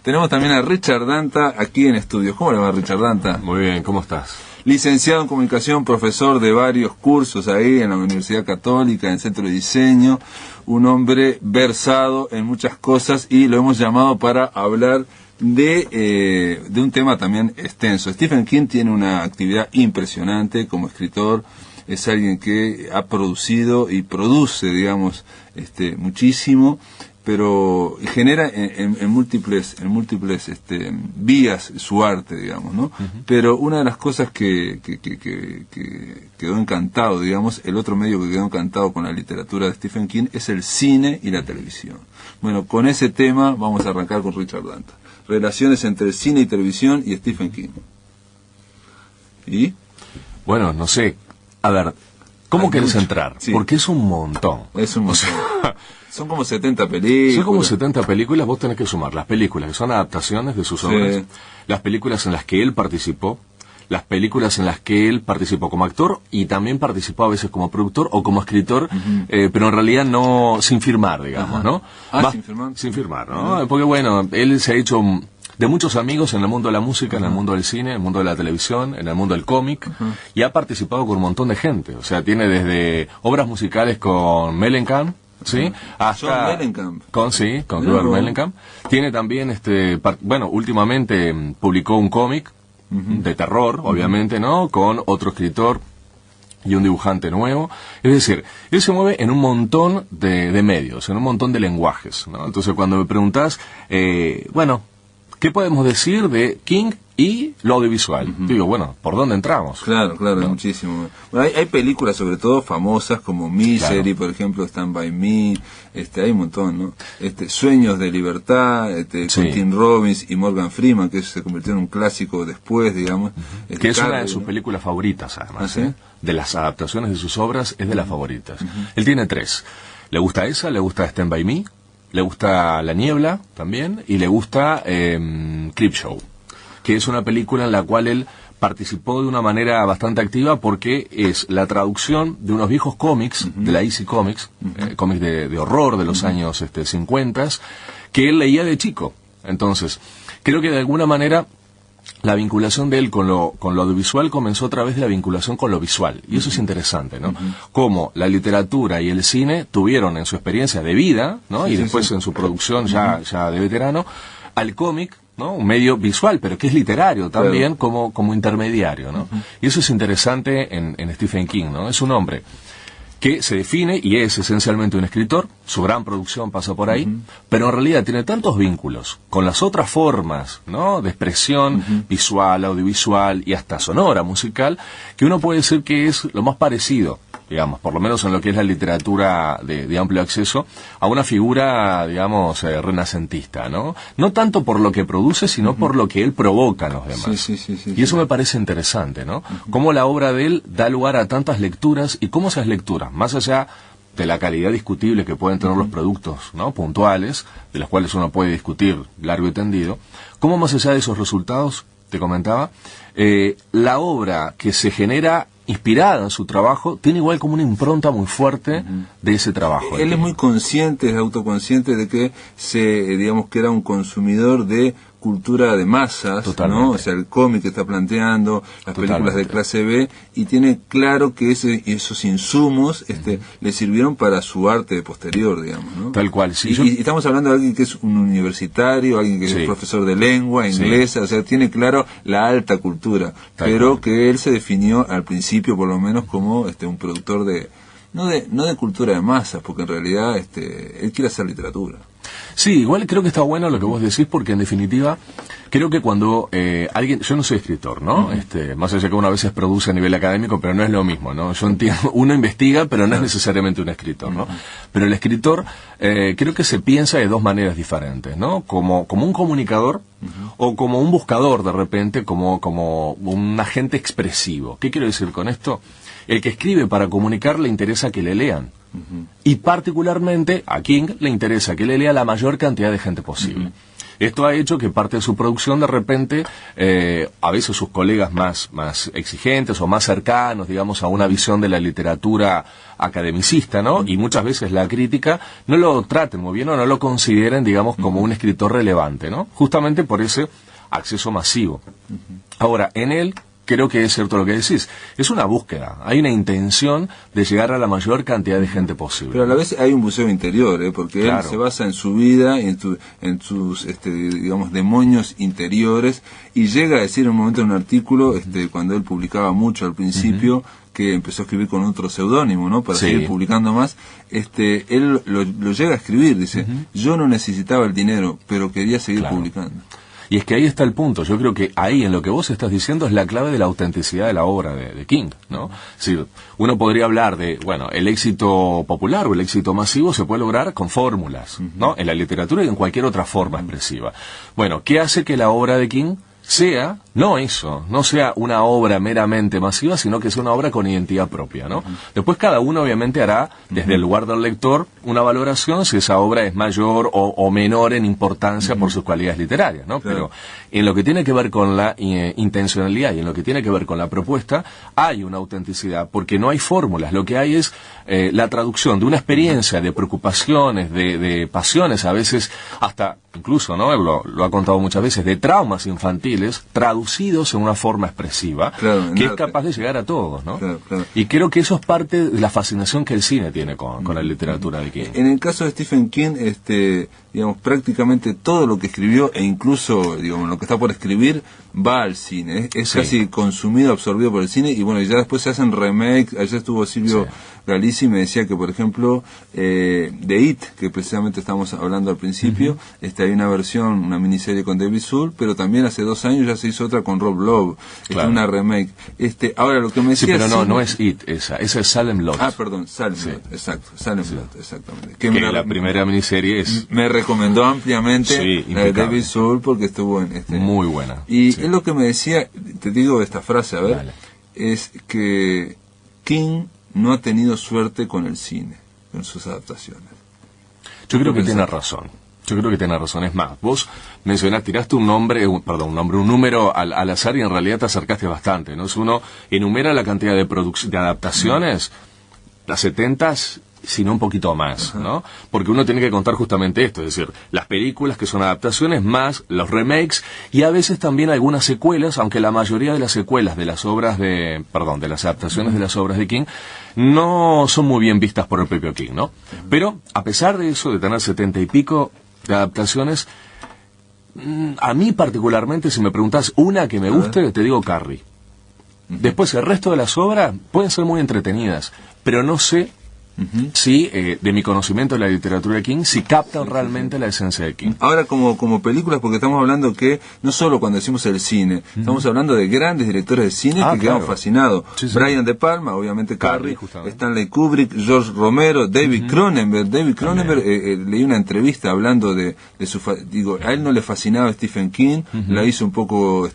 Tenemos también a Richard Danta aquí en estudios. ¿Cómo le va, Richard Danta? Muy bien, ¿cómo estás? Licenciado en Comunicación, profesor de varios cursos ahí en la Universidad Católica, en el Centro de Diseño, un hombre versado en muchas cosas y lo hemos llamado para hablar de un tema también extenso. Stephen King tiene una actividad impresionante como escritor, es alguien que ha producido y produce, digamos, muchísimo, pero genera en múltiples vías su arte, digamos, ¿no? Uh-huh. Pero una de las cosas que quedó encantado, digamos, el otro medio que quedó encantado con la literatura de Stephen King es el cine y la televisión. Bueno, con ese tema vamos a arrancar con Richard Danta. Relaciones entre el cine y televisión y Stephen King. ¿Y? Bueno, no sé. A ver, ¿cómo querés entrar? Sí. Porque es un montón. Es un montón. O sea, son como 70 películas. Son como 70 películas, vos tenés que sumar las películas que son adaptaciones de sus obras, sí, las películas en las que él participó, las películas en las que él participó como actor y también participó a veces como productor o como escritor, uh-huh, pero en realidad no sin firmar, digamos, uh-huh, ¿no? Sin firmar. Sin firmar, ¿no? Uh-huh. Porque bueno, él se ha hecho de muchos amigos en el mundo de la música, en el mundo del cine, en el mundo de la televisión, en el mundo del cómic, y ha participado con un montón de gente. O sea, tiene desde obras musicales con Mellencamp, ¿sí? Hasta Mellencamp. Con Robert Mellencamp. Tiene también, últimamente publicó un cómic de terror, obviamente, ¿no? Con otro escritor y un dibujante nuevo. Es decir, él se mueve en un montón de medios, en un montón de lenguajes, ¿no? Entonces, cuando me preguntás, ¿qué podemos decir de King y lo audiovisual? Uh-huh. Digo, bueno, ¿por dónde entramos? Claro, ¿no? Muchísimo. Bueno, hay películas sobre todo famosas como Misery, claro, por ejemplo, Stand By Me, hay un montón, ¿no? Sueños de Libertad, sí, con Tim Robbins y Morgan Freeman, que se convirtió en un clásico después, digamos. Uh-huh. Que es una de sus películas favoritas, además. ¿Ah, sí? De las adaptaciones de sus obras, es de las favoritas. Uh-huh. Él tiene 3. Le gusta esa, le gusta Stand By Me, le gusta La Niebla también, y le gusta Creepshow, que es una película en la cual él participó de una manera bastante activa porque es la traducción de unos viejos cómics, uh-huh, de la Easy Comics, uh-huh, cómics de horror de los, uh-huh, años 50, que él leía de chico. Entonces, creo que de alguna manera la vinculación de él con lo audiovisual comenzó a través de la vinculación con lo visual. Y eso es interesante, ¿no? Uh-huh. Cómo la literatura y el cine tuvieron en su experiencia de vida, ¿no? Sí, y después en su producción ya de veterano, al cómic, ¿no? Un medio visual, pero que es literario también, claro, como intermediario, ¿no? Uh-huh. Y eso es interesante en Stephen King, ¿no? Es un hombre que se define y es esencialmente un escritor, su gran producción pasa por ahí, uh-huh, pero en realidad tiene tantos vínculos con las otras formas, ¿no? De expresión, uh-huh, visual, audiovisual y hasta sonora, musical, que uno puede decir que es lo más parecido, digamos, por lo menos en lo que es la literatura de amplio acceso, a una figura, digamos, renacentista, ¿no? No tanto por lo que produce, sino, uh-huh, por lo que él provoca en los demás. Sí, y eso me parece interesante, ¿no? Uh-huh. Cómo la obra de él da lugar a tantas lecturas y cómo esas lecturas, más allá de la calidad discutible que pueden tener, uh-huh, los productos, ¿no? Puntuales, de los cuales uno puede discutir largo y tendido, cómo más allá de esos resultados, te comentaba, la obra que se genera inspirada en su trabajo, tiene igual como una impronta muy fuerte, uh-huh, de ese trabajo. Él es muy consciente, es autoconsciente de que digamos que era un consumidor de cultura de masas, totalmente, ¿no? O sea, el cómic que está planteando, las totalmente, películas de clase B, y tiene claro que esos insumos uh-huh, le sirvieron para su arte posterior, digamos, ¿no? Tal cual, sí. Y estamos hablando de alguien que es un universitario, alguien que, sí, es profesor de lengua inglesa, sí, o sea, tiene claro la alta cultura, tal pero cual, que él se definió al principio, por lo menos, como un productor no de cultura de masas, porque en realidad él quiere hacer literatura. Sí, igual creo que está bueno lo que vos decís, porque en definitiva creo que cuando alguien, yo no soy escritor, ¿no? Uh-huh. Más allá que uno a veces produce a nivel académico, pero no es lo mismo, ¿no? Yo entiendo, uno investiga, pero no es necesariamente un escritor, ¿no? Uh-huh. Pero el escritor creo que se piensa de dos maneras diferentes, ¿no? Como un comunicador, uh-huh, o como un buscador de repente, como un agente expresivo. ¿Qué quiero decir con esto? El que escribe para comunicar le interesa que le lean. Uh-huh. Y particularmente a King le interesa que le lea la mayor cantidad de gente posible. Uh-huh. Esto ha hecho que parte de su producción de repente, a veces sus colegas más exigentes o más cercanos, digamos, a una visión de la literatura academicista, ¿no? Y muchas veces la crítica no lo traten muy bien o no lo consideren, digamos, como un escritor relevante, ¿no? Justamente por ese acceso masivo. Ahora, en él, creo que es cierto lo que decís. Es una búsqueda. Hay una intención de llegar a la mayor cantidad de gente posible. Pero a la vez hay un buceo interior, porque claro. Él se basa en su vida, en sus, digamos, demonios interiores, y llega a decir en un momento en un artículo, cuando él publicaba mucho al principio, que empezó a escribir con otro seudónimo, ¿no? Para seguir publicando más, él lo llega a escribir, dice, yo no necesitaba el dinero, pero quería seguir publicando. Y es que ahí está el punto. Yo creo que ahí, en lo que vos estás diciendo, es la clave de la autenticidad de la obra de King, ¿no? Es decir, uno podría hablar de, bueno, el éxito popular o el éxito masivo se puede lograr con fórmulas, ¿no? En la literatura y en cualquier otra forma expresiva. Bueno, ¿qué hace que la obra de King sea, no eso, no sea una obra meramente masiva, sino que sea una obra con identidad propia, ¿no? Después cada uno obviamente hará, desde el lugar del lector, una valoración si esa obra es mayor o menor en importancia por sus cualidades literarias, ¿no? Claro. Pero en lo que tiene que ver con la intencionalidad y en lo que tiene que ver con la propuesta, hay una autenticidad, porque no hay fórmulas, lo que hay es la traducción de una experiencia, de preocupaciones, de pasiones, a veces hasta, incluso, ¿no? Él lo ha contado muchas veces, de traumas infantiles, traducidos en una forma expresiva, claro, que es capaz de llegar a todos, ¿no? Claro, claro. Y creo que eso es parte de la fascinación que el cine tiene con la literatura de King. En el caso de Stephen King, digamos, prácticamente todo lo que escribió, e incluso, digamos, lo que está por escribir, va al cine. Es casi consumido, absorbido por el cine, y bueno, y ya después se hacen remakes. Ayer estuvo Silvio Galizzi y me decía que, por ejemplo, de It, que precisamente estamos hablando al principio, hay una versión, una miniserie con David Soul, pero también hace 2 años ya se hizo otra con Rob Lowe, una remake. Ahora lo que me decía... Sí, pero no es It, esa es Salem Lot. Ah, perdón, Salem Lot, exacto, Salem Lot, exactamente. Que la primera miniserie es... Me recomendó ampliamente la de David Soul porque estuvo en muy buena. Y es lo que me decía, te digo esta frase, a ver, es que King no ha tenido suerte con el cine, con sus adaptaciones. Yo creo que tiene razón. Yo creo que tiene razón. Es más, vos tiraste un número al azar y en realidad te acercaste bastante, ¿no? Si uno enumera la cantidad de adaptaciones, las 70s, sino un poquito más, ¿no? Porque uno tiene que contar justamente esto, es decir, las películas que son adaptaciones más los remakes y a veces también algunas secuelas, aunque la mayoría de las secuelas de las adaptaciones de las obras de King no son muy bien vistas por el propio King, ¿no? Pero a pesar de eso, de tener 70 y pico de adaptaciones, a mí particularmente, si me preguntás una que me guste, te digo Carrie. Después el resto de las obras pueden ser muy entretenidas, pero no sé sí, de mi conocimiento de la literatura de King, si captan realmente la esencia de King. Ahora como películas, porque estamos hablando que no solo cuando decimos el cine, estamos hablando de grandes directores de cine que quedamos fascinados. Brian De Palma, obviamente Carrie, Stanley Kubrick, George Romero, David Cronenberg. Leí una entrevista hablando de su... a él no le fascinaba Stephen King, la hizo un poco,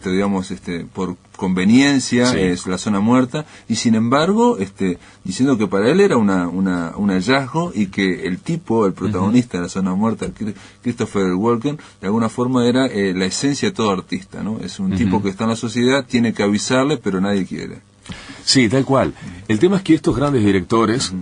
por conveniencia, es La Zona Muerta, y sin embargo, diciendo que para él era un hallazgo y que el protagonista de La Zona Muerta, Christopher Walken, de alguna forma era la esencia de todo artista, ¿no? Es un tipo que está en la sociedad, tiene que avisarle, pero nadie quiere. Sí, tal cual. El tema es que estos grandes directores...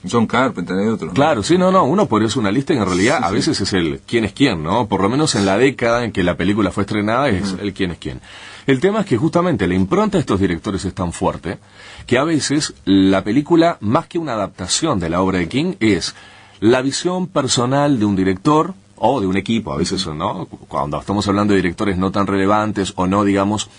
John Carpenter y otros, ¿no? Claro, uno podría hacer una lista y en realidad a veces es el quién es quién, ¿no? Por lo menos en la década en que la película fue estrenada es el quién es quién. El tema es que justamente la impronta de estos directores es tan fuerte que a veces la película, más que una adaptación de la obra de King, es la visión personal de un director o de un equipo, a veces, ¿no? Cuando estamos hablando de directores no tan relevantes o no, digamos,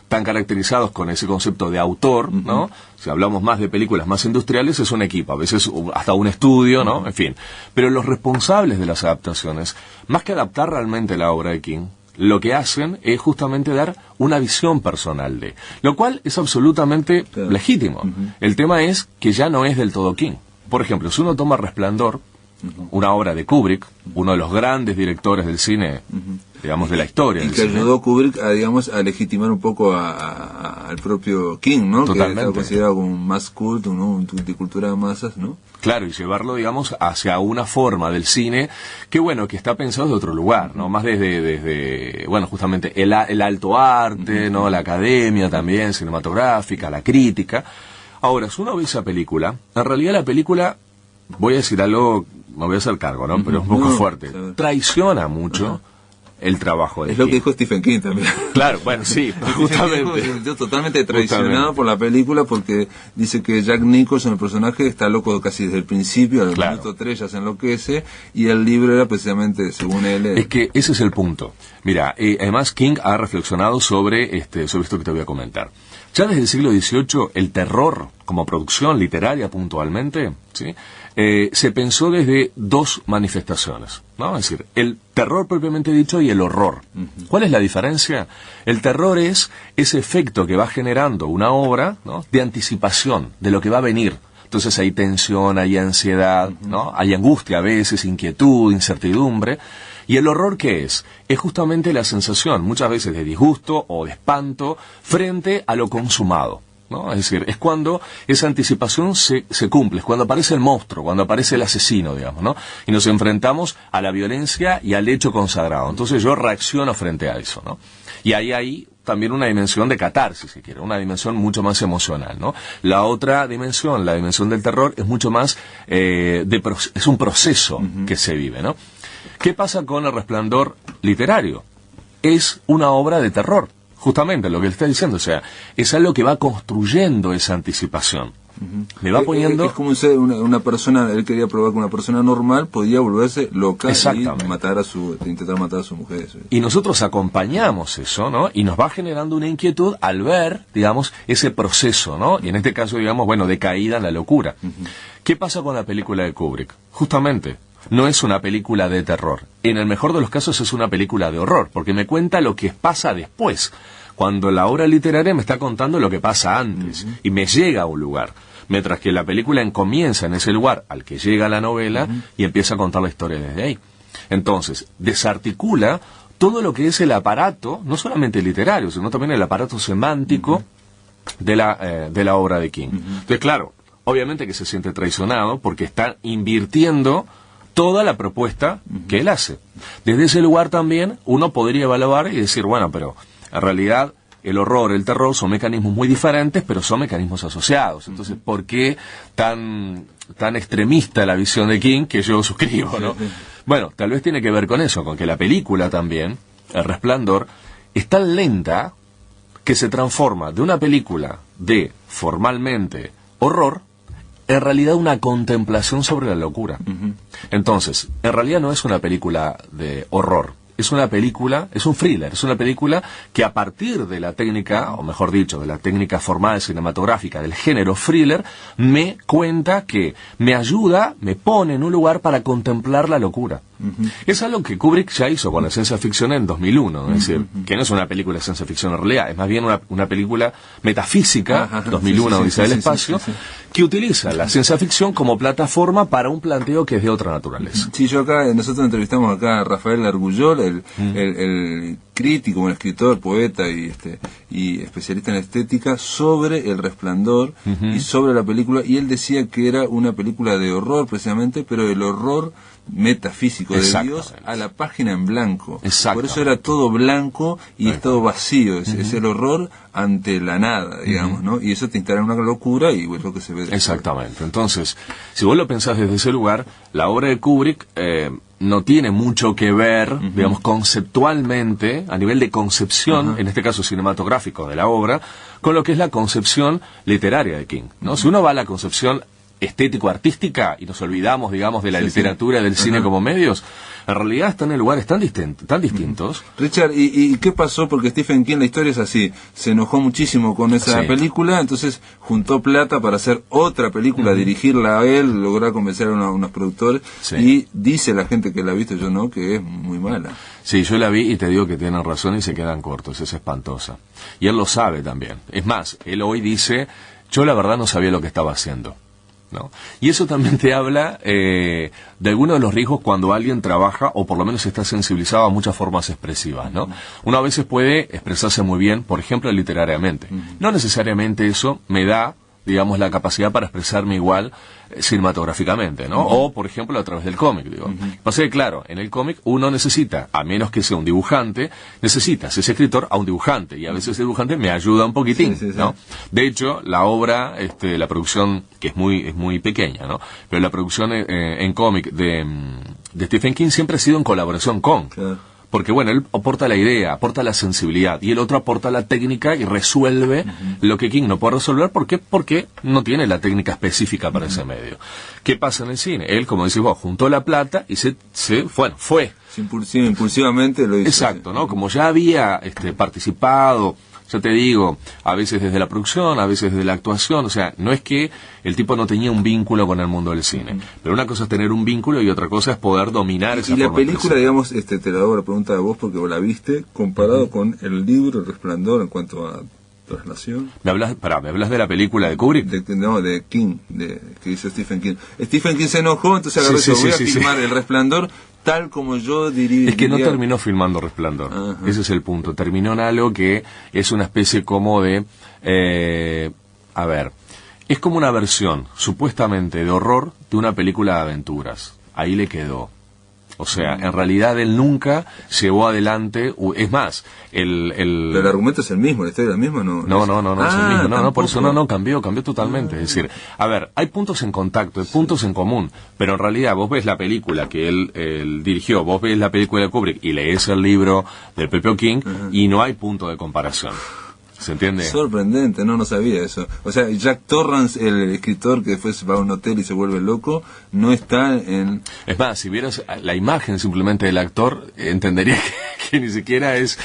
tan caracterizados con ese concepto de autor, ¿no? Si hablamos más de películas más industriales, es un equipo, a veces hasta un estudio, ¿no? En fin. Pero los responsables de las adaptaciones, más que adaptar realmente la obra de King, lo que hacen es justamente dar una visión personal de, lo cual es absolutamente legítimo. El tema es que ya no es del todo King. Por ejemplo, si uno toma Resplandor, una obra de Kubrick, uno de los grandes directores del cine, digamos, de la historia. Y que ayudó Kubrick a legitimar un poco a al propio King, ¿no? Totalmente. Que está considerado como un mass cult, de cultura de masas, ¿no? Claro, y llevarlo, digamos, hacia una forma del cine que, bueno, que está pensado de otro lugar, ¿no? Más desde bueno, justamente el alto arte, ¿no? La academia también, cinematográfica, la crítica. Ahora, si uno ve esa película, en realidad la película, voy a decir algo, me voy a hacer cargo, ¿no? Pero es un poco fuerte. Traiciona mucho el trabajo de Es lo King. que dijo Stephen King también. Claro, bueno, sí, justamente. Yo totalmente traicionado por la película porque dice que Jack Nicholson, el personaje, está loco casi desde el principio, al minuto 3 ya se enloquece, y el libro era precisamente, según él... Es que ese es el punto. Mira, además King ha reflexionado sobre esto que te voy a comentar. Ya desde el siglo XVIII, el terror, como producción literaria puntualmente, ¿sí? Se pensó desde dos manifestaciones, ¿no? Es decir, el terror propiamente dicho y el horror. ¿Cuál es la diferencia? El terror es ese efecto que va generando una obra, ¿no? De anticipación de lo que va a venir. Entonces hay tensión, hay ansiedad, ¿no? Hay angustia a veces, inquietud, incertidumbre. ¿Y el horror qué es? Es justamente la sensación, muchas veces de disgusto o de espanto, frente a lo consumado, ¿no? Es decir, es cuando esa anticipación se cumple, es cuando aparece el monstruo, cuando aparece el asesino, digamos, ¿no? Y nos enfrentamos a la violencia y al hecho consagrado. Entonces yo reacciono frente a eso, ¿no? Y ahí hay también una dimensión de catarsis, si quiere, una dimensión mucho más emocional, ¿no? La otra dimensión, la dimensión del terror, es mucho más, es un proceso que se vive, ¿no? ¿Qué pasa con El Resplandor literario? Es una obra de terror, justamente lo que él está diciendo, o sea, es algo que va construyendo esa anticipación. Le va poniendo... Es como una persona, él quería probar que una persona normal podía volverse loca y intentar matar a su mujer. Y nosotros acompañamos eso, ¿no? Y nos va generando una inquietud al ver, digamos, ese proceso, ¿no? Y en este caso, digamos, bueno, de caída en la locura. ¿Qué pasa con la película de Kubrick? Justamente, no es una película de terror. En el mejor de los casos es una película de horror, porque me cuenta lo que pasa después, cuando la obra literaria me está contando lo que pasa antes, y me llega a un lugar. Mientras que la película comienza en ese lugar al que llega la novela y empieza a contar la historia desde ahí. Entonces, desarticula todo lo que es el aparato, no solamente literario, sino también el aparato semántico de la obra de King. Entonces, claro, obviamente que se siente traicionado porque está invirtiendo toda la propuesta que él hace. Desde ese lugar también uno podría evaluar y decir, bueno, pero en realidad el horror, el terror son mecanismos muy diferentes, pero son mecanismos asociados. Entonces, ¿por qué tan extremista la visión de King que yo suscribo, ¿no? Bueno, tal vez tiene que ver con eso, con que la película también, El Resplandor, es tan lenta que se transforma de una película de, formalmente, horror, en realidad una contemplación sobre la locura. Entonces, en realidad no es una película de horror, es una película, es un thriller, es una película que a partir de la técnica, o mejor dicho, de la técnica formal cinematográfica del género thriller, me cuenta que me ayuda, me pone en un lugar para contemplar la locura. Es algo que Kubrick ya hizo con la ciencia ficción en 2001, es decir, que no es una película de ciencia ficción en realidad, es más bien una película metafísica, 2001, Odisea del Espacio, que utiliza la ciencia ficción como plataforma para un planteo que es de otra naturaleza. Sí, nosotros entrevistamos acá a Rafael Argullol, el crítico, el escritor, poeta y especialista en estética, sobre El Resplandor y sobre la película, y él decía que era una película de horror precisamente, pero el horror metafísico de Dios a la página en blanco. Por eso era todo blanco y es todo vacío, es el horror ante la nada, digamos, ¿no? Y eso te instala en una locura y es lo que se ve después. Exactamente. Entonces, si vos lo pensás desde ese lugar, la obra de Kubrick no tiene mucho que ver, digamos, conceptualmente, a nivel de concepción, en este caso cinematográfico de la obra, con lo que es la concepción literaria de King, ¿no? Si uno va a la concepción estético-artística y nos olvidamos, digamos, de la literatura y del cine como medios, en realidad están en lugares tan distintos. Richard, ¿y qué pasó? Porque Stephen King, la historia es así, se enojó muchísimo con esa película, entonces juntó plata para hacer otra película, dirigirla a él, lograr convencer a unos productores, y dice la gente que la ha visto, yo no, que es muy mala. Sí, yo la vi y te digo que tienen razón y se quedan cortos, es espantosa. Y él lo sabe también. Es más, él hoy dice, yo la verdad no sabía lo que estaba haciendo. ¿no? Y eso también te habla de algunos de los riesgos cuando alguien trabaja o por lo menos está sensibilizado a muchas formas expresivas, ¿no? Uno a veces puede expresarse muy bien, por ejemplo, literariamente. No necesariamente eso me da, digamos, la capacidad para expresarme igual cinematográficamente, ¿no? O, por ejemplo, a través del cómic, digo. Pasa que, claro, en el cómic uno necesita, a menos que sea un dibujante, necesitas ese escritor a un dibujante, y a veces el dibujante me ayuda un poquitín, ¿no? De hecho, la obra, la producción, que es muy pequeña, ¿no? Pero la producción en cómic de Stephen King siempre ha sido en colaboración con... Claro. Porque, bueno, él aporta la idea, aporta la sensibilidad, y el otro aporta la técnica y resuelve lo que King no puede resolver. ¿Por qué? Porque no tiene la técnica específica para ese medio. ¿Qué pasa en el cine? Él, como decís vos, juntó la plata y fue. Impulsivamente lo hizo. Exacto, ¿no? Como ya había participado, ya te digo, a veces desde la producción, a veces desde la actuación, o sea, no es que el tipo no tenía un vínculo con el mundo del cine, pero una cosa es tener un vínculo y otra cosa es poder dominar esa forma. Y la película, digamos, te la hago la pregunta de vos porque vos la viste, comparado con el libro El Resplandor en cuanto a traslación. ¿Me hablas de la película de Kubrick? De King, que hizo Stephen King. Stephen King se enojó, entonces agarró voy a filmar El Resplandor tal como yo diría. Es que no terminó filmando Resplandor. Ajá. Ese es el punto. Terminó en algo que es una especie como de... es como una versión, supuestamente, de horror de una película de aventuras. Ahí le quedó. O sea, en realidad él nunca llevó adelante... Es más, Pero el argumento es el mismo, la historia es la misma, ¿no? No, es el mismo. No, por eso no cambió totalmente. Es decir, a ver, hay puntos en contacto, hay puntos en común, pero en realidad vos ves la película que él dirigió, vos ves la película de Kubrick y lees el libro del propio King y no hay punto de comparación. ¿Se entiende? Sorprendente, no sabía eso. O sea, Jack Torrance, el escritor que después va a un hotel y se vuelve loco, no está en... Es más, si vieras la imagen simplemente del actor, entendería que ni siquiera es...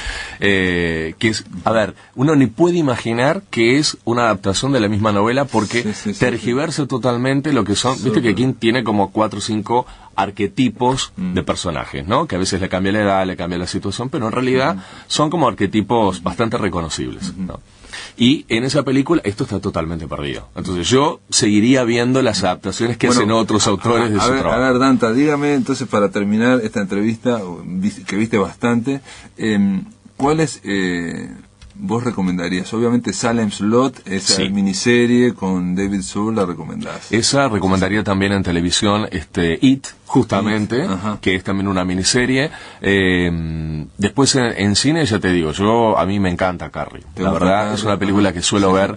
a ver, uno ni puede imaginar que es una adaptación de la misma novela porque tergiversa totalmente lo que son... Viste que King tiene como 4 o 5 arquetipos de personajes, ¿no? Que a veces le cambia la edad, le cambia la situación, pero en realidad son como arquetipos bastante reconocibles, ¿no? Y en esa película esto está totalmente perdido. Entonces yo seguiría viendo las adaptaciones que hacen otros autores de su trabajo. A ver, Danta, dígame entonces para terminar esta entrevista, que viste bastante, ¿cuáles vos recomendarías? Obviamente Salem's Lot, esa miniserie con David Soul, la recomendás. Esa recomendaría también en televisión, It, justamente, que es también una miniserie. Después en cine, ya te digo, a mí me encanta Carrie. La verdad, es una película que suelo ver,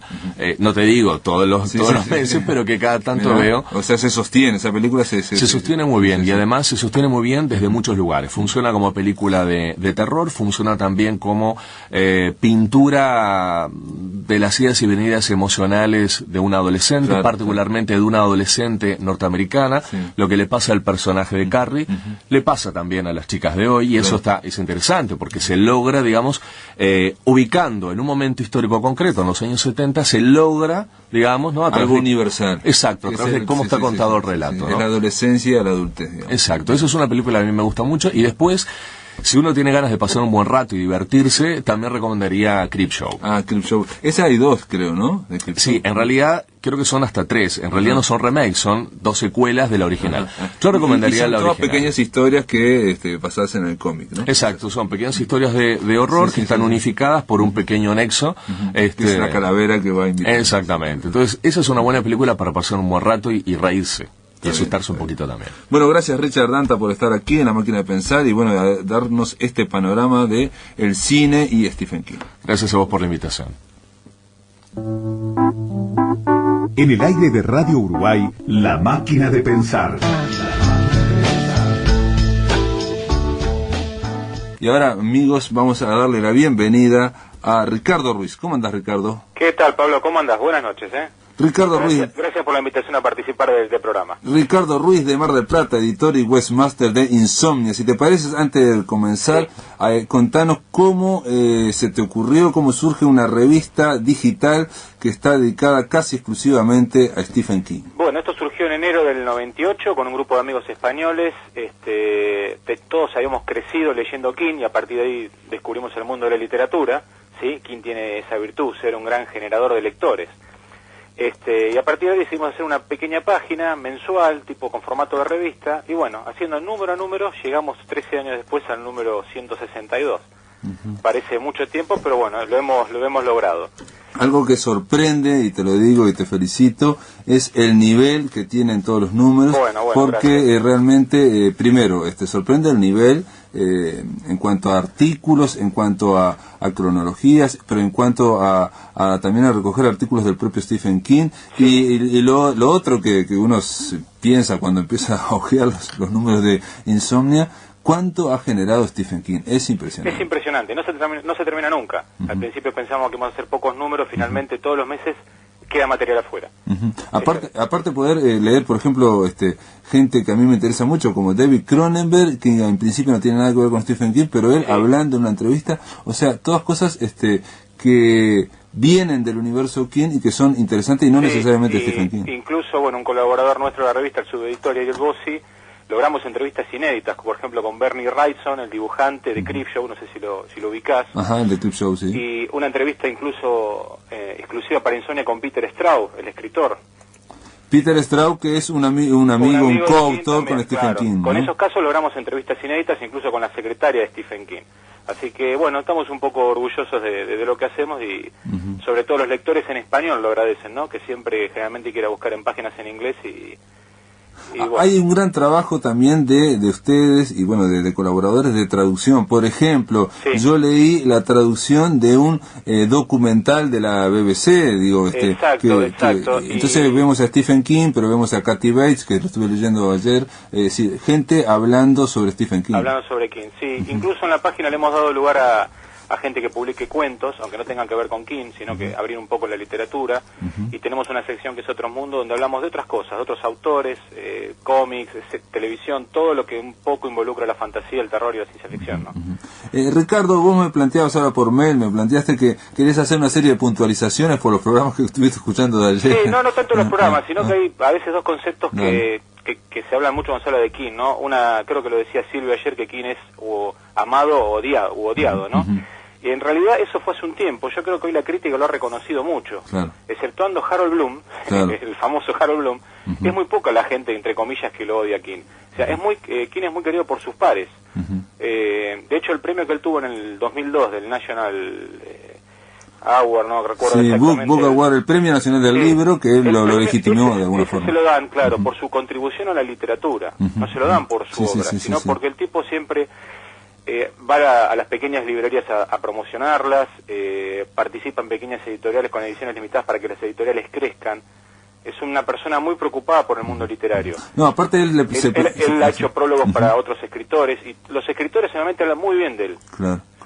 no te digo todos los meses, pero que cada tanto veo. O sea, se sostiene, esa película se sostiene muy bien, y además se sostiene muy bien desde muchos lugares. Funciona como película de terror, funciona también como pintura de las idas y venidas emocionales de un adolescente, particularmente de una adolescente norteamericana, lo que le pasa al personaje de Carrie, le pasa también a las chicas de hoy, y eso es interesante, porque se logra, digamos, ubicando en un momento histórico concreto, en los años 70, se logra, digamos, ¿no? Algo universal. Exacto, a través de cómo está contado el relato. ¿no? De la adolescencia a la adultez, digamos. Exacto, eso es una película que a mí me gusta mucho, y después... Si uno tiene ganas de pasar un buen rato y divertirse, también recomendaría Creepshow. Creepshow. Esa hay 2, creo, ¿no? Sí, en realidad creo que son hasta 3. En realidad no son remakes, son 2 secuelas de la original. Yo recomendaría la original. Son todas pequeñas historias que basadas en el cómic, ¿no? Exacto, son pequeñas historias de horror que están unificadas por un pequeño nexo. Que es la calavera que va a invitar. Exactamente. Entonces, esa es una buena película para pasar un buen rato y reírse. Y asustarse un poquito también. Bueno, gracias Richard Danta por estar aquí en La Máquina de Pensar y bueno, darnos este panorama de el cine y Stephen King. Gracias a vos por la invitación. En el aire de Radio Uruguay, La Máquina de Pensar. Y ahora, amigos, vamos a darle la bienvenida a Ricardo Ruiz. ¿Cómo andas, Ricardo? ¿Qué tal, Pablo? ¿Cómo andas? Buenas noches, Ricardo Ruiz. Gracias por la invitación a participar del programa. Ricardo Ruiz de Mar del Plata, editor y webmaster de Insomnia. Si te parece, antes de comenzar, contanos cómo se te ocurrió, cómo surge una revista digital que está dedicada casi exclusivamente a Stephen King. Bueno, esto surgió en enero del 98 con un grupo de amigos españoles. Todos habíamos crecido leyendo King y a partir de ahí descubrimos el mundo de la literatura. ¿Sí? King tiene esa virtud, ser un gran generador de lectores. Y a partir de ahí decidimos hacer una pequeña página mensual, tipo con formato de revista, y bueno, haciendo número a número, llegamos 13 años después al número 162. Parece mucho tiempo, pero bueno, lo hemos logrado. Algo que sorprende, y te lo digo y te felicito, es el nivel que tienen todos los números, porque realmente, primero, sorprende el nivel en cuanto a artículos, en cuanto a cronologías, pero en cuanto a también a recoger artículos del propio Stephen King, y lo otro que uno piensa cuando empieza a hojear los números de Insomnia, ¿cuánto ha generado Stephen King? Es impresionante. Es impresionante, no se termina nunca. Al principio pensamos que íbamos a hacer pocos números, finalmente todos los meses queda material afuera. Aparte poder leer, por ejemplo, gente que a mí me interesa mucho, como David Cronenberg, que en principio no tiene nada que ver con Stephen King, pero él hablando en una entrevista, o sea, todas cosas que vienen del universo King y que son interesantes y no necesariamente Stephen King. Incluso, bueno, un colaborador nuestro de la revista, el subeditor Ariel Bossi, logramos entrevistas inéditas, por ejemplo con Bernie Wrightson, el dibujante de Creepshow, no sé si lo ubicás. Ajá, el de Creepshow, sí. Y una entrevista incluso exclusiva para Insomnia con Peter Straub, el escritor. Peter Straub, que es un amigo, un coautor con Stephen King, ¿no? Con esos casos logramos entrevistas inéditas, incluso con la secretaria de Stephen King. Así que, bueno, estamos un poco orgullosos de lo que hacemos y sobre todo los lectores en español lo agradecen, ¿no? Que siempre, generalmente, quiera buscar en páginas en inglés y bueno. Hay un gran trabajo también de ustedes y bueno, de colaboradores de traducción. Por ejemplo, yo leí la traducción de un documental de la BBC, digo, exacto. Entonces vemos a Stephen King, pero vemos a Kathy Bates, que lo estuve leyendo ayer, gente hablando sobre Stephen King. Hablando sobre King, sí. Incluso en la página le hemos dado lugar a gente que publique cuentos, aunque no tengan que ver con King, sino que abrir un poco la literatura, y tenemos una sección que es Otro Mundo, donde hablamos de otras cosas, de otros autores, cómics, televisión, todo lo que un poco involucra la fantasía, el terror y la ciencia ficción, ¿no? Ricardo, vos me planteabas ahora por mail, me planteaste que querés hacer una serie de puntualizaciones por los programas que estuviste escuchando de ayer. Sí, no tanto los programas, sino que hay a veces dos conceptos que se hablan mucho cuando se habla de King, ¿no? Una, creo que lo decía Silvio ayer, que King es amado o odiado, ¿no? Y en realidad eso fue hace un tiempo. Yo creo que hoy la crítica lo ha reconocido mucho. Exceptuando Harold Bloom, el famoso Harold Bloom, es muy poca la gente, entre comillas, que lo odia a King. O sea, King es muy querido por sus pares. De hecho, el premio que él tuvo en el 2002 del National Award, no recuerdo exactamente. Book Award, el Premio Nacional del Libro, que él lo legitimó de alguna forma. Se lo dan, claro, por su contribución a la literatura. No se lo dan por su obra, sino porque el tipo siempre va a las pequeñas librerías a promocionarlas, participa en pequeñas editoriales con ediciones limitadas para que las editoriales crezcan. Es una persona muy preocupada por el mundo literario. No, aparte él ha hecho prólogos para otros escritores, y los escritores generalmente hablan muy bien de él.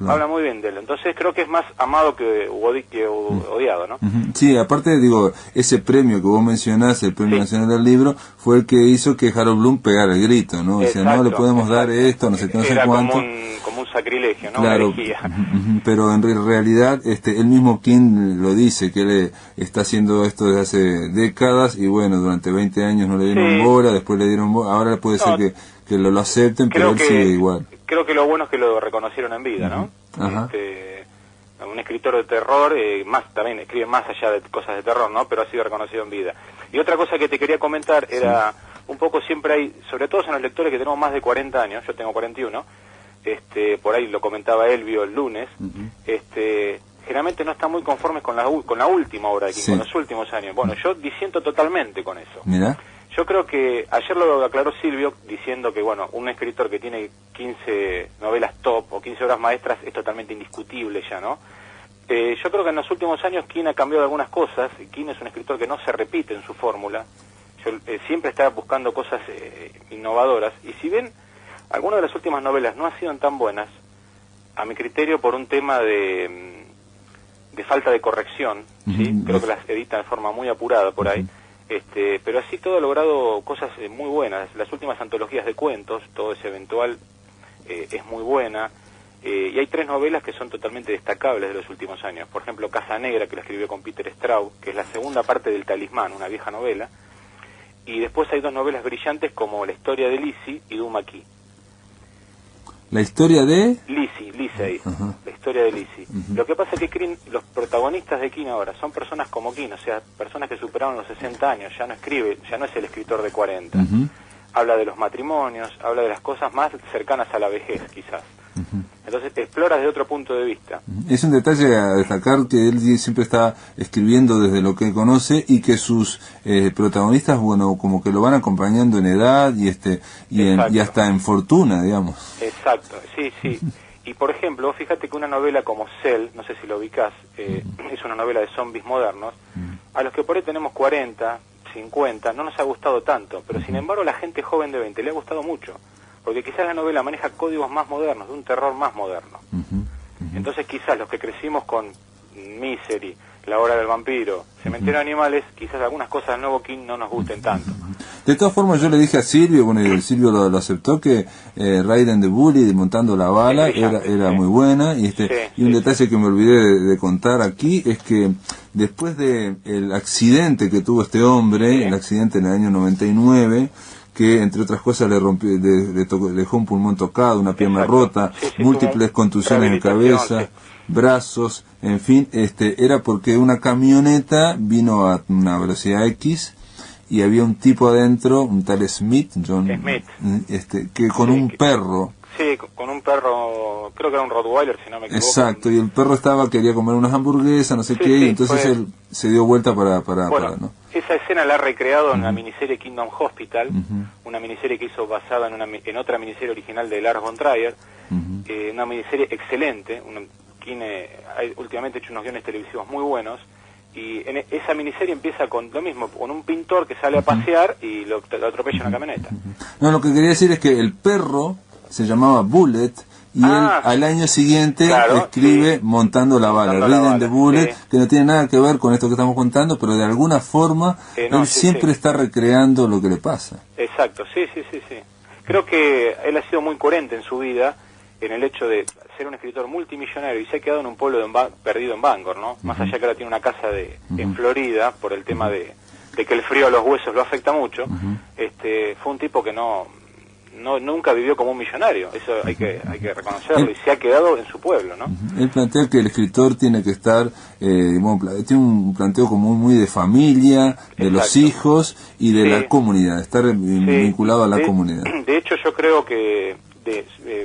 Habla muy bien de él. Entonces creo que es más amado que odiado, ¿no? Sí, aparte, digo, ese premio que vos mencionás, el Premio Nacional del Libro, fue el que hizo que Harold Bloom pegara el grito, ¿no? Decía, no le podemos dar esto, no sé qué, no sé cuánto. Como un sacrilegio, ¿no? Claro, pero en realidad el mismo King lo dice, que él está haciendo esto desde hace décadas y bueno, durante 20 años no le dieron bola, después le dieron bola, ahora puede ser que lo acepten, pero él sigue igual. Creo que lo bueno es que lo reconocieron en vida, ¿no? Un escritor de terror, también escribe más allá de cosas de terror, ¿no? Pero ha sido reconocido en vida. Y otra cosa que te quería comentar era, un poco siempre hay, sobre todo en los lectores que tenemos más de 40 años, yo tengo 41, por ahí lo comentaba Elvio el lunes, generalmente no están muy conformes con la última obra de King, con los últimos años. Bueno, yo disiento totalmente con eso. Mira. Yo creo que ayer lo aclaró Silvio diciendo que, bueno, un escritor que tiene 15 novelas top o 15 obras maestras es totalmente indiscutible ya, ¿no? Yo creo que en los últimos años King ha cambiado algunas cosas. King es un escritor que no se repite en su fórmula. Siempre está buscando cosas innovadoras. Y si bien algunas de las últimas novelas no han sido tan buenas, a mi criterio por un tema de falta de corrección, ¿sí? Creo que las edita de forma muy apurada por ahí. Pero así todo ha logrado cosas muy buenas. Las últimas antologías de cuentos, todo ese eventual, es muy buena. Y hay 3 novelas que son totalmente destacables de los últimos años. Por ejemplo, Casa Negra, que la escribió con Peter Straub, que es la segunda parte del Talismán, una vieja novela. Y después hay 2 novelas brillantes como La historia de Lizzie y Duma Key. La historia de... Lisey, la historia de Lizzie. Lo que pasa es que los protagonistas de King ahora son personas como King, o sea, personas que superaron los 60 años, ya no escribe, ya no es el escritor de 40. Habla de los matrimonios, habla de las cosas más cercanas a la vejez, quizás. Entonces explora desde otro punto de vista. Es un detalle a destacar que él siempre está escribiendo desde lo que conoce y que sus protagonistas, bueno, como que lo van acompañando en edad y hasta en fortuna, digamos. Exacto, sí. Y por ejemplo, fíjate que una novela como Cell, no sé si lo ubicás, es una novela de zombies modernos, a los que por ahí tenemos 40, 50, no nos ha gustado tanto, pero sin embargo la gente joven de 20 le ha gustado mucho. Porque quizás la novela maneja códigos más modernos, de un terror más moderno. Entonces quizás los que crecimos con Misery, La Hora del Vampiro, Cementerio de Animales, quizás algunas cosas del nuevo King no nos gusten tanto. De todas formas yo le dije a Silvio, bueno, y Silvio lo aceptó, que Raiden the Bully, Montando la Bala, era muy buena, y un detalle que me olvidé de contar aquí, es que después de el accidente que tuvo este hombre, el accidente en el año 99, que entre otras cosas le dejó un pulmón tocado, una pierna rota, múltiples contusiones en cabeza, brazos, en fin, era porque una camioneta vino a una velocidad X y había un tipo adentro, un tal Smith, que con un perro. Sí, con un perro, creo que era un Rottweiler, si no me equivoco. Exacto, y el perro quería comer unas hamburguesas, no sé qué, y entonces él se dio vuelta para ¿no? Esa escena la ha recreado en la miniserie Kingdom Hospital, una miniserie que hizo basada en otra miniserie original de Lars von Trier, una miniserie excelente. King ha últimamente hecho unos guiones televisivos muy buenos, y esa miniserie empieza con lo mismo, con un pintor que sale a pasear y lo atropella una camioneta. No, lo que quería decir es que el perro se llamaba Bullet, y él al año siguiente escribe Montando la Bala, Raiden the Bullet, que no tiene nada que ver con esto que estamos contando, pero de alguna forma él siempre está recreando lo que le pasa. Exacto, sí. Creo que él ha sido muy coherente en su vida, en el hecho de ser un escritor multimillonario, y se ha quedado en un pueblo perdido en Bangor, ¿no? Más allá que ahora tiene una casa en Florida, por el tema de que el frío a los huesos lo afecta mucho, fue un tipo que nunca vivió como un millonario, eso hay que reconocerlo, y se ha quedado en su pueblo, ¿no? Él plantea que el escritor tiene que estar, tiene un planteo como muy de familia, de los hijos y de la comunidad, estar vinculado a la comunidad. De hecho, yo creo que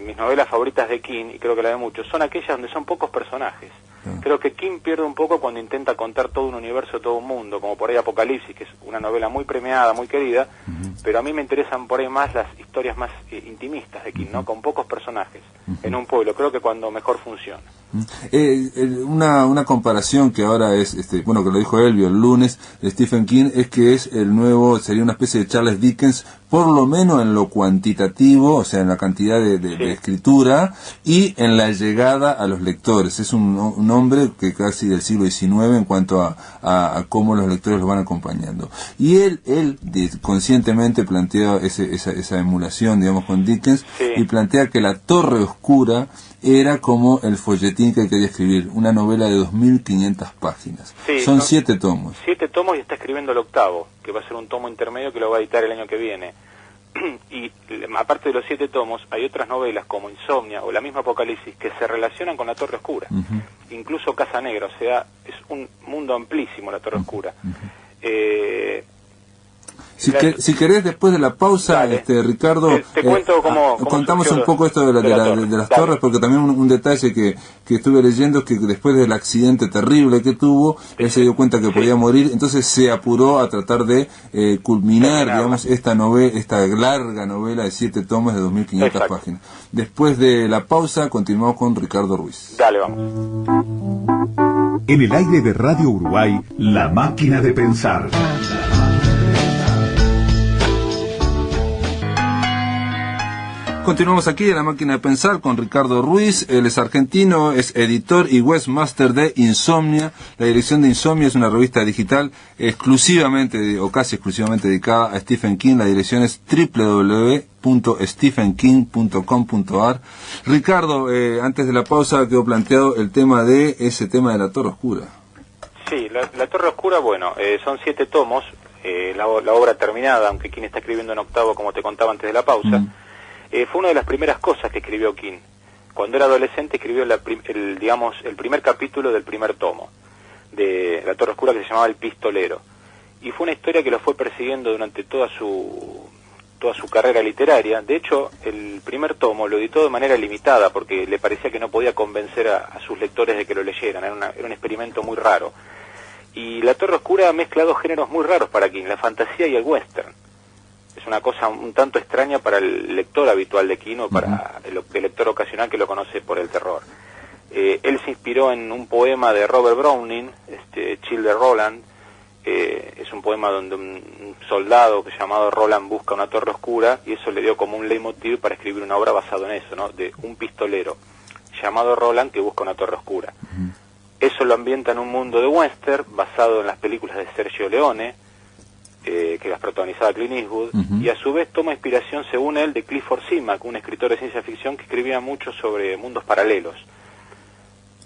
mis novelas favoritas de King, y creo que la de muchos, son aquellas donde son pocos personajes. Creo que King pierde un poco cuando intenta contar todo un universo, todo un mundo, como por ahí Apocalipsis, que es una novela muy premiada, muy querida, pero a mí me interesan por ahí más las historias más intimistas de King, ¿no? Con pocos personajes, en un pueblo. Creo que cuando mejor funciona. Una comparación que ahora es, que lo dijo Elvio el lunes, de Stephen King, es que es el nuevo, sería una especie de Charles Dickens, por lo menos en lo cuantitativo, o sea, en la cantidad de escritura, y en la llegada a los lectores. Es un hombre que casi del siglo XIX en cuanto a cómo los lectores lo van acompañando. Y él conscientemente plantea esa emulación, digamos, con Dickens, y plantea que La Torre Oscura era como el folletín que quería escribir, una novela de 2.500 páginas. Son 7 tomos. 7 tomos, y está escribiendo el 8º, que va a ser un tomo intermedio que lo va a editar el año que viene. Y aparte de los 7 tomos, hay otras novelas como Insomnia o la misma Apocalipsis que se relacionan con La Torre Oscura. Incluso Casa Negra, o sea, es un mundo amplísimo La Torre Oscura. Si querés, después de la pausa, Ricardo, te cuento cómo contamos un poco esto de las torres, porque también un detalle que estuve leyendo es que después del accidente terrible que tuvo, él se dio cuenta que podía morir, entonces se apuró a tratar de culminar, digamos, esta larga novela de 7 tomos de 2.500 páginas. Después de la pausa, continuamos con Ricardo Ruiz. Dale, vamos. En el aire de Radio Uruguay, La Máquina de Pensar. Continuamos aquí en La Máquina de Pensar con Ricardo Ruiz. Él es argentino, es editor y webmaster de Insomnia. La dirección de Insomnia es una revista digital exclusivamente o casi exclusivamente dedicada a Stephen King. La dirección es www.stephenking.com.ar. Ricardo, antes de la pausa quedó planteado el tema de La Torre Oscura. Sí, la Torre Oscura, son 7 tomos, la obra terminada, aunque King está escribiendo en 8º, como te contaba antes de la pausa. Fue una de las primeras cosas que escribió King. Cuando era adolescente escribió el primer capítulo del primer tomo de La Torre Oscura, que se llamaba El Pistolero. Y fue una historia que lo fue persiguiendo durante toda su carrera literaria. De hecho, el primer tomo lo editó de manera limitada porque le parecía que no podía convencer a sus lectores de que lo leyeran. Era un experimento muy raro. Y La Torre Oscura mezcla dos géneros muy raros para King, la fantasía y el western. Es una cosa un tanto extraña para el lector habitual de King o para el lector ocasional que lo conoce por el terror. Él se inspiró en un poema de Robert Browning, Childe Roland. Es un poema donde un soldado llamado Roland busca una torre oscura, y eso le dio como un leitmotiv para escribir una obra basado en eso, ¿no? De un pistolero llamado Roland que busca una torre oscura. Eso lo ambienta en un mundo de western basado en las películas de Sergio Leone, que las protagonizaba Clint Eastwood, y a su vez toma inspiración, según él, de Clifford Simak, un escritor de ciencia ficción que escribía mucho sobre mundos paralelos.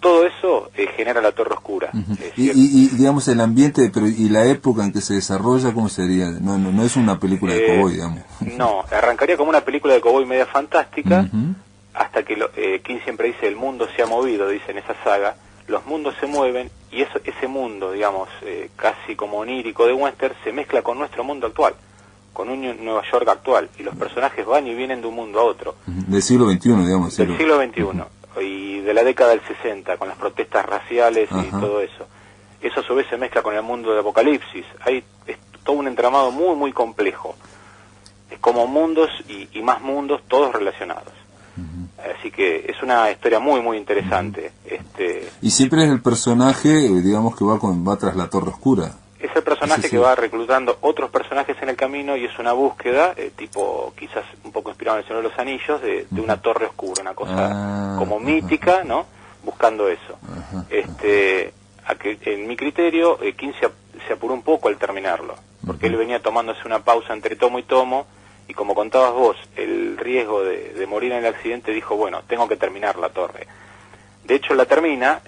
Todo eso genera La Torre Oscura. Y digamos el ambiente, pero y la época en que se desarrolla, ¿cómo sería? No es una película de cowboy, digamos. No, arrancaría como una película de cowboy media fantástica, hasta que King siempre dice, el mundo se ha movido, dice en esa saga, los mundos se mueven, y ese mundo, digamos, casi como onírico de western, se mezcla con nuestro mundo actual, con un Nueva York actual, y los personajes van y vienen de un mundo a otro. Del siglo XXI, digamos. Del siglo XXI. Y de la década del 60, con las protestas raciales y todo eso. Eso a su vez se mezcla con el mundo de Apocalipsis. Es todo un entramado muy, muy complejo. Es como mundos y más mundos, todos relacionados. Así que es una historia muy, muy interesante. Y siempre es el personaje, digamos, que va tras la Torre Oscura. Es el personaje que va reclutando otros personajes en el camino, y es una búsqueda, tipo quizás un poco inspirado en El Señor de los Anillos, de una torre oscura, una cosa como mítica, ¿no? Buscando eso. En mi criterio, King se apuró un poco al terminarlo, porque él venía tomándose una pausa entre tomo y tomo, y como contabas vos, el riesgo de morir en el accidente, dijo, bueno, tengo que terminar la torre. De hecho la termina,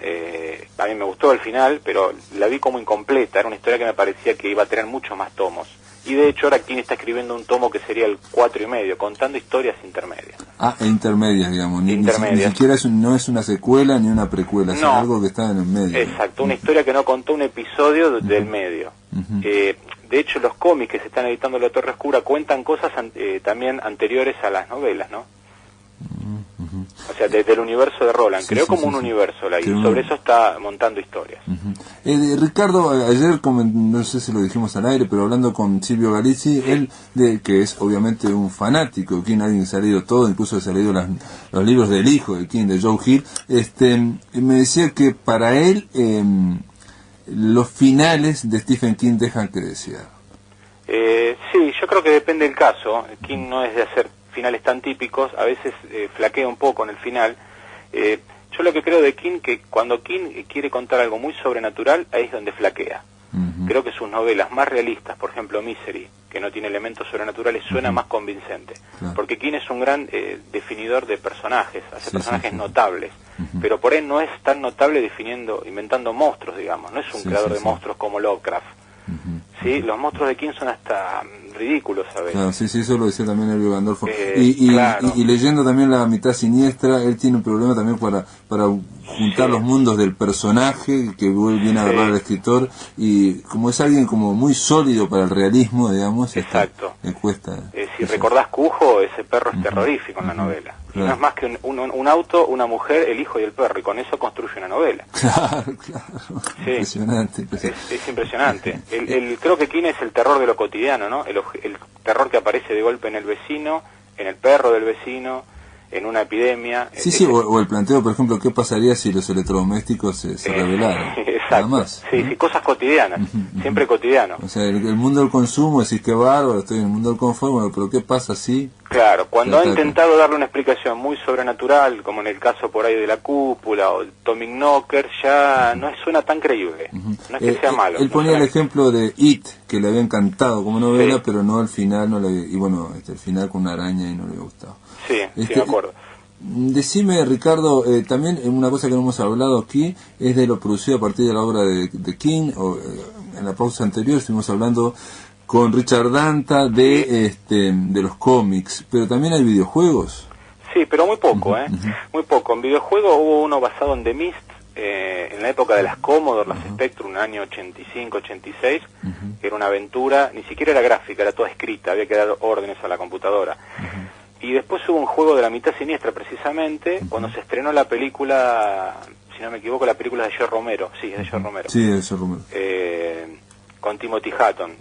a mí me gustó el final, pero la vi como incompleta, era una historia que me parecía que iba a tener muchos más tomos. Y de hecho ahora King está escribiendo un tomo que sería el 4,5, contando historias intermedias. Intermedias, digamos, ni siquiera no es una secuela ni una precuela, es algo que está en el medio. Exacto, una historia que no contó un episodio del medio. De hecho los cómics que se están editando en La Torre Oscura cuentan cosas también anteriores a las novelas, ¿no? O sea, desde el universo de Roland, creó como un universo y sobre eso está montando historias. Ricardo, ayer, no sé si lo dijimos al aire, pero hablando con Silvio Galizzi, él, que es obviamente un fanático de King, alguien que se ha leído todo, incluso se ha leído los libros del hijo de King, de Joe Hill, me decía que para él los finales de Stephen King dejan que desear. Sí, yo creo que depende del caso. King no es de hacer finales tan típicos, a veces flaquea un poco en el final. Yo lo que creo de King, que cuando King quiere contar algo muy sobrenatural, ahí es donde flaquea. Creo que sus novelas más realistas, por ejemplo Misery, que no tiene elementos sobrenaturales, suena más convincente. Porque King es un gran definidor de personajes, hace personajes notables, pero por él no es tan notable inventando monstruos, digamos, no es un creador de monstruos como Lovecraft. Sí, los monstruos de King son hasta ridículos a veces. Claro, sí, eso lo decía también Elvio Gandolfo. Y leyendo también La Mitad Siniestra, él tiene un problema también para juntar los mundos del personaje, que viene a agarrar al escritor, y como es alguien como muy sólido para el realismo, digamos, exacto. Le cuesta. Si recordás Cujo, ese perro es terrorífico en la novela. Y no es más que un auto, una mujer, el hijo y el perro, y con eso construye una novela. Claro. Sí. Impresionante. Es impresionante. Creo que King es el terror de lo cotidiano, ¿no? El terror que aparece de golpe en el vecino, en el perro del vecino, en una epidemia. O el planteo, por ejemplo, ¿qué pasaría si los electrodomésticos se revelaran? Exacto. Nada más. Sí, cosas cotidianas, siempre cotidiano. O sea, el mundo del consumo, decís que bárbaro, estoy en el mundo del confort, bueno, pero ¿qué pasa si...? Claro, cuando ha intentado darle una explicación muy sobrenatural, como en el caso por ahí de La Cúpula o Tommy Knocker, ya no suena tan creíble. No es que sea malo. Él ponía el ejemplo de It, que le había encantado como novela, pero no al final, y bueno, el final con una araña y no le había gustado. Sí, me acuerdo. Decime, Ricardo, también una cosa que no hemos hablado aquí es de lo producido a partir de la obra de King. En la pausa anterior estuvimos hablando con Richard Danta de los cómics, pero también hay videojuegos. Sí, pero muy poco, muy poco. En videojuegos hubo uno basado en The Mist, en la época de las Commodore, las Spectrum, en el año 85, 86, que era una aventura, ni siquiera era gráfica, era toda escrita, había que dar órdenes a la computadora. Y después hubo un juego de la mitad siniestra, precisamente, cuando se estrenó la película, si no me equivoco, la película de George Romero, sí, es de George Romero. Sí, de George Romero. Con Timothy Hutton.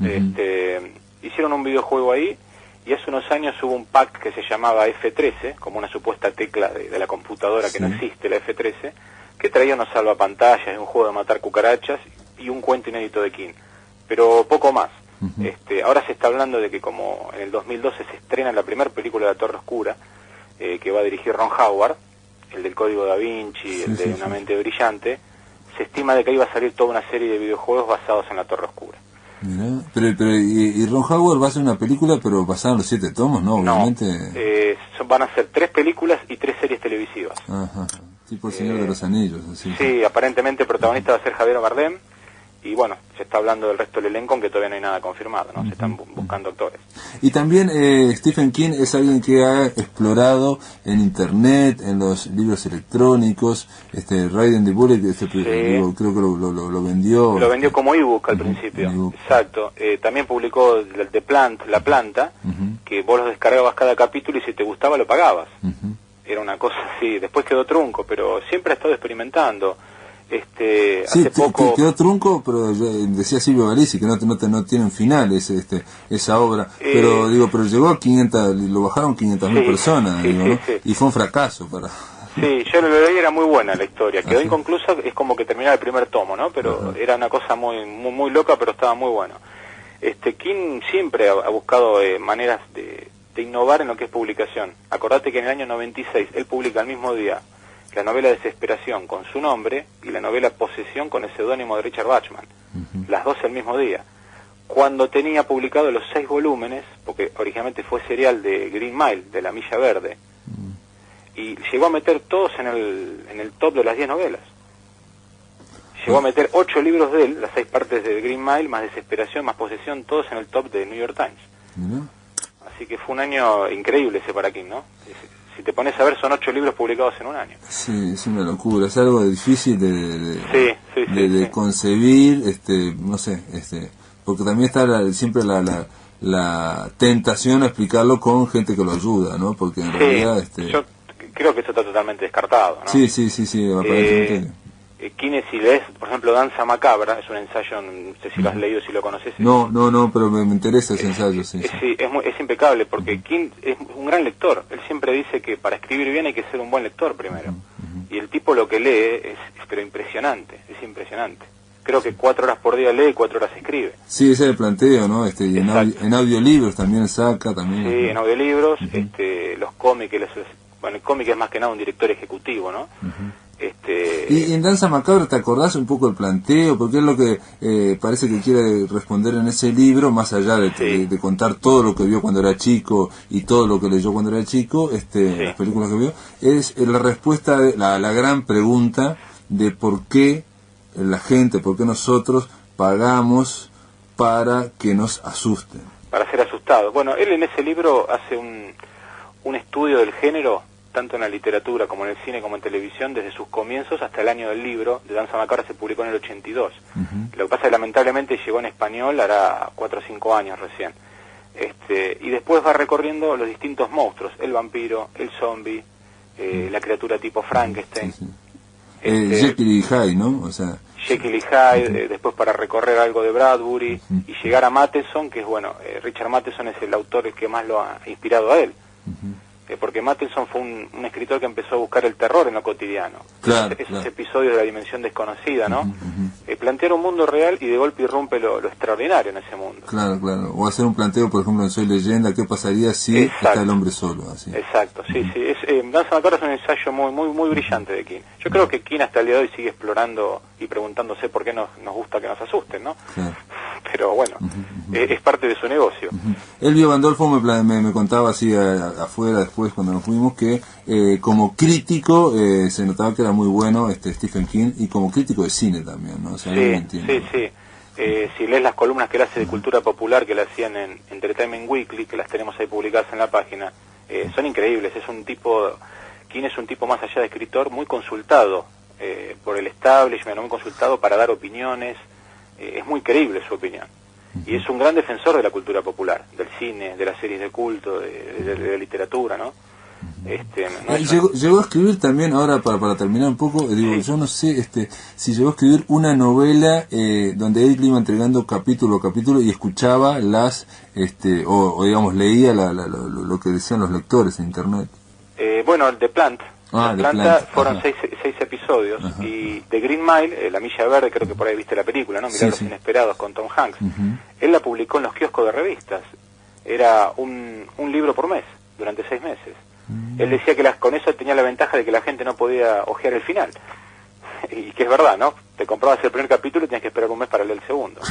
Hicieron un videojuego ahí, y hace unos años hubo un pack que se llamaba F13, como una supuesta tecla de la computadora que no existe, la F13, que traía unos salvapantallas, un juego de matar cucarachas y un cuento inédito de King, pero poco más. Ahora se está hablando de que como en el 2012 se estrena la primera película de La Torre Oscura, que va a dirigir Ron Howard, el del Código Da Vinci, el de Una mente brillante, se estima de que ahí va a salir toda una serie de videojuegos basados en La Torre Oscura. Mirá, y Ron Howard va a hacer una película, pero basada en los 7 tomos, ¿no? Obviamente. Van a ser 3 películas y 3 series televisivas. Ajá, tipo El Señor de los Anillos. Así. Sí, aparentemente el protagonista va a ser Javier Bardem, y bueno, se está hablando del resto del elenco, aunque todavía no hay nada confirmado, ¿no? Se están buscando actores. Y también Stephen King es alguien que ha explorado en internet, en los libros electrónicos, Riding the Bullet, creo que lo vendió. Lo vendió como ebook al principio, exacto. También publicó La Planta, que vos lo descargabas cada capítulo y si te gustaba lo pagabas. Era una cosa así, después quedó trunco, pero siempre ha estado experimentando. Hace poco quedó trunco, pero decía Silvio Galisi que no tienen final esa obra, pero llegó a 500, lo bajaron 500.000 personas, ¿no? Y fue un fracaso para... Sí, yo lo leí, era muy buena la historia, quedó inconclusa, es como que terminaba el primer tomo, ¿no? Pero era una cosa muy loca, pero estaba muy bueno. King siempre ha buscado maneras de innovar en lo que es publicación. Acordate que en el año 96 él publica el mismo día la novela Desesperación con su nombre y la novela Posesión con el seudónimo de Richard Bachman, las dos el mismo día, cuando tenía publicado los 6 volúmenes, porque originalmente fue serial de Green Mile, de La Milla Verde, y llegó a meter todos en el top de las 10 novelas. Llegó a meter 8 libros de él, las 6 partes de Green Mile, más Desesperación, más Posesión, todos en el top de New York Times. Así que fue un año increíble ese para King, ¿no? Si te pones a ver, son 8 libros publicados en un año. Sí, es una locura, es algo difícil de concebir, no sé, porque también está siempre la tentación a explicarlo con gente que lo ayuda, ¿no? Porque en realidad... yo creo que eso está totalmente descartado, ¿no? Sí, aparentemente... King, si lees, por ejemplo, Danza Macabra, es un ensayo, no sé si lo has leído, si lo conoces. No, pero me interesa ese ensayo, sí. Es impecable, porque King es un gran lector. Él siempre dice que para escribir bien hay que ser un buen lector primero. Y el tipo lo que lee es pero impresionante, es impresionante. Creo que 4 horas por día lee, 4 horas escribe. Sí, ese es el planteo, ¿no? Y en audiolibros también saca, también. Sí, en audiolibros, los cómics, el cómic es más que nada un director ejecutivo, ¿no? Y en Danza Macabra, ¿te acordás un poco el planteo? Porque es lo que parece que quiere responder en ese libro, más allá de contar todo lo que vio cuando era chico y todo lo que leyó cuando era chico, las películas que vio, es la respuesta, la gran pregunta de por qué la gente, por qué nosotros pagamos para que nos asusten. Para ser asustados. Bueno, él en ese libro hace un estudio del género, tanto en la literatura como en el cine como en televisión, desde sus comienzos hasta el año del libro. De Danza Macabra se publicó en el 82. Lo que pasa es que lamentablemente llegó en español hará 4 o 5 años recién. Y después va recorriendo los distintos monstruos, el vampiro, el zombie, la criatura tipo Frankenstein. Jekyll y Hyde, ¿no? O sea, Jekyll y Hyde, después para recorrer algo de Bradbury y llegar a Matheson, que es Richard Matheson es el autor que más lo ha inspirado a él. Porque Matheson fue un escritor que empezó a buscar el terror en lo cotidiano. Esos episodios de la dimensión desconocida, ¿no? Plantear un mundo real y de golpe irrumpe lo extraordinario en ese mundo. Claro. O hacer un planteo, por ejemplo, en Soy Leyenda, ¿qué pasaría si está el hombre solo? Así. Exacto, sí. Danza Macabra es un ensayo muy brillante de King. Yo creo que King hasta el día de hoy sigue explorando y preguntándose por qué nos gusta que nos asusten, ¿no? Claro. Pero bueno, es parte de su negocio. Elvio Gandolfo me contaba así afuera después cuando nos fuimos que como crítico se notaba que era muy bueno Stephen King y como crítico de cine también, ¿no? O sea, sí. Si lees las columnas que él hace de cultura popular, que le hacían en Entertainment Weekly, que las tenemos ahí publicadas en la página, son increíbles. King es un tipo, más allá de escritor, muy consultado por el establishment, muy consultado para dar opiniones. Es muy creíble su opinión. Y es un gran defensor de la cultura popular, del cine, de las series de culto, de la literatura, ¿no? Llegó a escribir también, ahora para terminar un poco, digo, yo no sé si llegó a escribir una novela donde él iba entregando capítulo a capítulo y escuchaba o digamos leía lo que decían los lectores en internet. Bueno, el de Plant. The Planta Plant. fueron 6 episodios. Ajá. Y The Green Mile, La Milla Verde, creo que por ahí viste la película, ¿no? Milagros Inesperados con Tom Hanks. Él la publicó en los kioscos de revistas. Era un libro por mes, durante 6 meses. Él decía que con eso tenía la ventaja de que la gente no podía hojear el final. Y que es verdad, ¿no? Te comprabas el primer capítulo y tenías que esperar un mes para leer el segundo.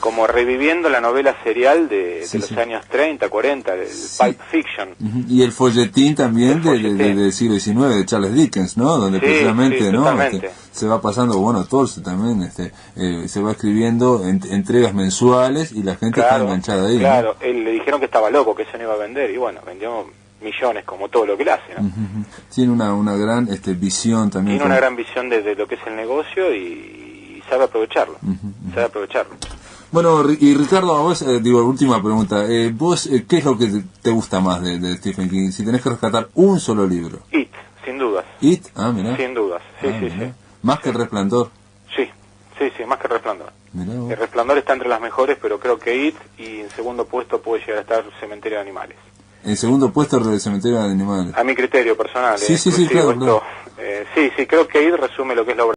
Como reviviendo la novela serial de los años 30, 40, del Pulp Fiction. Y el folletín también del siglo XIX, de Charles Dickens, ¿no? Donde precisamente se va pasando, bueno, Tolstoy también se va escribiendo entregas mensuales y la gente está enganchada ahí. Claro, él le dijeron que estaba loco, que eso no iba a vender, y bueno, vendió millones como todo lo que él hace, ¿no? Tiene una gran visión también. Tiene una gran visión de lo que es el negocio y sabe aprovecharlo. Sabe aprovecharlo. Bueno, y Ricardo, a vos, última pregunta. ¿Vos qué es lo que te gusta más de Stephen King? Si tenés que rescatar un solo libro. It, sin dudas. ¿It? Ah, mirá. Sin dudas, sí. ¿Más que El Resplandor? Sí, más que El Resplandor. Mirá vos. El Resplandor está entre las mejores, pero creo que It, y en segundo puesto puede llegar a estar Cementerio de Animales. En segundo puesto, el Cementerio de Animales. A mi criterio personal. Sí, claro. Sí, creo que It resume lo que es la obra